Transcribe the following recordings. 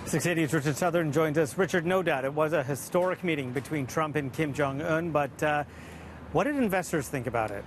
680's Richard Southern joins us. Richard, no doubt it was a historic meeting between Trump and Kim Jong-un, but what did investors think about it?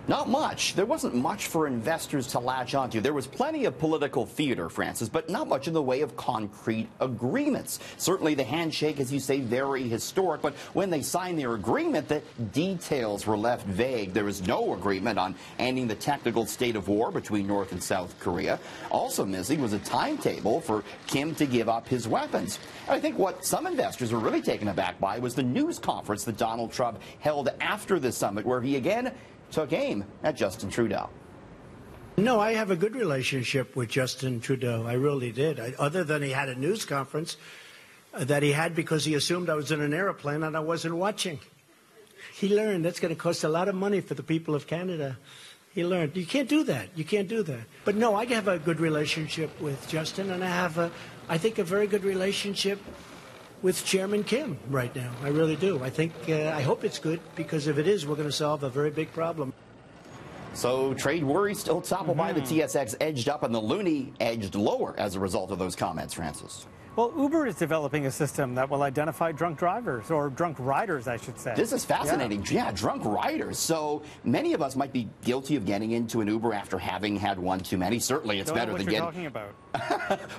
Not much. There wasn't much for investors to latch onto. There was plenty of political theater, Francis, but not much in the way of concrete agreements. Certainly the handshake, as you say, very historic, but when they signed their agreement, the details were left vague. There was no agreement on ending the technical state of war between North and South Korea. Also missing was a timetable for Kim to give up his weapons. I think what some investors were really taken aback by was the news conference that Donald Trump held after the summit, where he again took aim at Justin Trudeau. No, I have a good relationship with Justin Trudeau. I really did. Other than he had a news conference that he had because he assumed I was in an airplane and I wasn't watching. He learned that's going to cost a lot of money for the people of Canada. He learned. You can't do that. You can't do that. But no, I have a good relationship with Justin, and I have, I think, a very good relationship with Chairman Kim right now. I really do. I think, I hope it's good, because if it is, we're going to solve a very big problem. So trade worries still toppled by. The TSX edged up and the loonie edged lower as a result of those comments, Francis. Well, Uber is developing a system that will identify drunk drivers, or drunk riders, I should say. This is fascinating. Yeah, drunk riders. So many of us might be guilty of getting into an Uber after having had one too many. Certainly, it's better than talking about.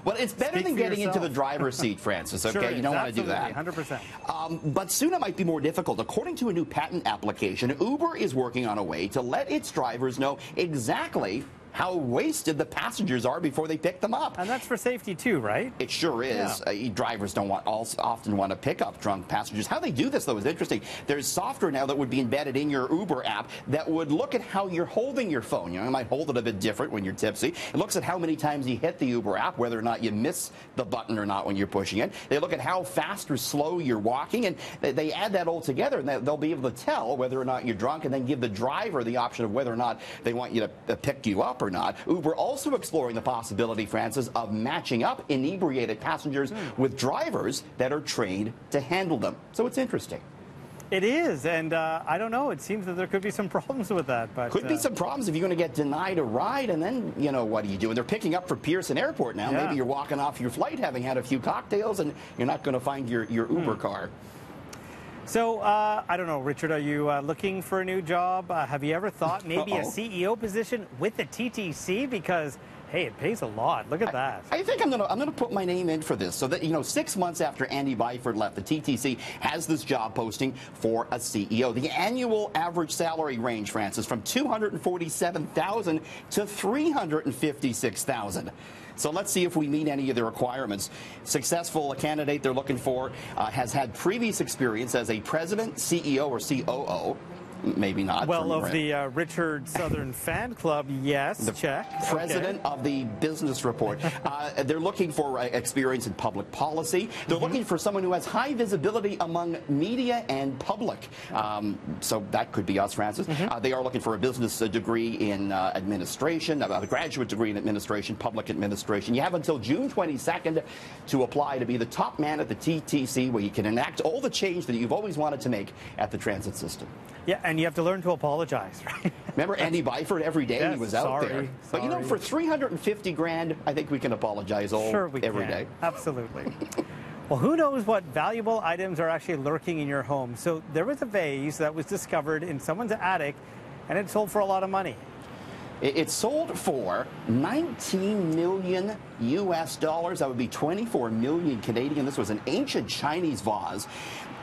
Well, it's better than getting into the driver's seat, Francis. Okay, sure, you don't want to do that. 100%. But soon it might be more difficult. According to a new patent application, Uber is working on a way to let its drivers know exactly how wasted the passengers are before they pick them up. And that's for safety too, right? It sure is. Yeah. Drivers don't often want to pick up drunk passengers. How they do this, though, is interesting. There's software now that would be embedded in your Uber app that would look at how you're holding your phone. You know, you might hold it a bit different when you're tipsy. It looks at how many times you hit the Uber app, whether or not you miss the button or not when you're pushing it. They look at how fast or slow you're walking, and they add that all together, and they'll be able to tell whether or not you're drunk, and then give the driver the option of whether or not they want you to pick you up or not. Uber also exploring the possibility, Francis, of matching up inebriated passengers with drivers that are trained to handle them. So it's interesting. It is, and I don't know. It seems that there could be some problems with that. But could be some problems if you're going to get denied a ride, and then, you know, what do you do? And they're picking up for Pearson Airport now. Maybe you're walking off your flight having had a few cocktails, and you're not going to find your Uber car. So, I don't know, Richard, are you looking for a new job? Have you ever thought maybe a CEO position with the TTC? Because, hey, it pays a lot. Look at that. I think I'm gonna put my name in for this, so that, you know, 6 months after Andy Byford left, the TTC has this job posting for a CEO. The annual average salary range, Francis, from $247,000 to $356,000. So let's see if we meet any of the requirements. Successful candidate they're looking for has had previous experience as a president, CEO, or COO. Maybe not. Well, of the Richard Southern fan club, yes, the check. President of the Business Report. They're looking for experience in public policy. They're looking for someone who has high visibility among media and public. So that could be us, Francis. They are looking for a business degree in administration, a graduate degree in administration, public administration. You have until June 22nd to apply to be the top man at the TTC, where you can enact all the change that you've always wanted to make at the transit system. Yeah, and you have to learn to apologize, right? Remember Andy Byford? Every day he was out there. But you know, for $350 grand, I think we can apologize every day. Absolutely. Well, who knows what valuable items are actually lurking in your home? So there was a vase that was discovered in someone's attic, and it sold for a lot of money. It sold for $19 million US. That would be 24 million Canadian. This was an ancient Chinese vase.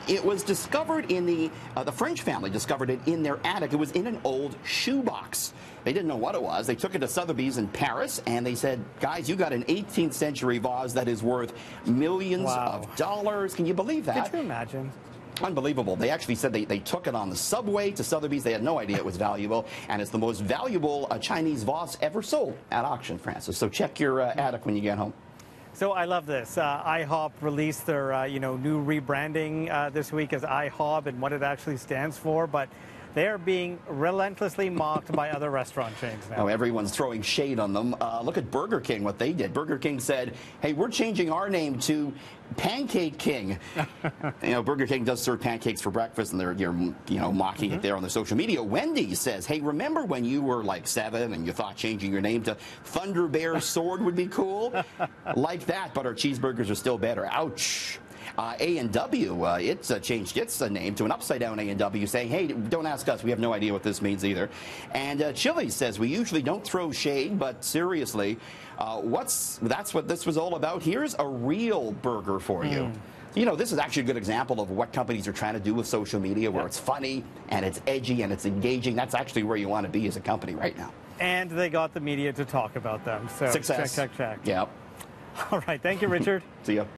It was discovered in the French family discovered it in their attic. It was in an old shoebox. They didn't know what it was. They took it to Sotheby's in Paris, and they said, guys, you got an 18th century vase that is worth millions of dollars. Can you believe that? Could you imagine? Unbelievable. They actually said they took it on the subway to Sotheby's. They had no idea it was valuable, and it's the most valuable Chinese vase ever sold at auction, Francis. So check your attic when you get home. So I love this. IHOP released their new rebranding this week as IHOB and what it actually stands for. But they're being relentlessly mocked by other restaurant chains now. Oh, everyone's throwing shade on them. Look at Burger King, what they did. Burger King said, hey, we're changing our name to Pancake King. Burger King does serve pancakes for breakfast, and they're mocking it there on their social media. Wendy's says, hey, remember when you were like 7 and you thought changing your name to Thunder Bear Sword would be cool? Like that, but our cheeseburgers are still better. Ouch. A&W, it's changed its name to an upside-down A&W, saying, hey, don't ask us. We have no idea what this means either. And Chili's says, we usually don't throw shade, but seriously, that's what this was all about. Here's a real burger for you. This is actually a good example of what companies are trying to do with social media, where it's funny and it's edgy and it's engaging. That's actually where you want to be as a company right now. And they got the media to talk about them. So Success. Check. Yep. All right. Thank you, Richard. See ya.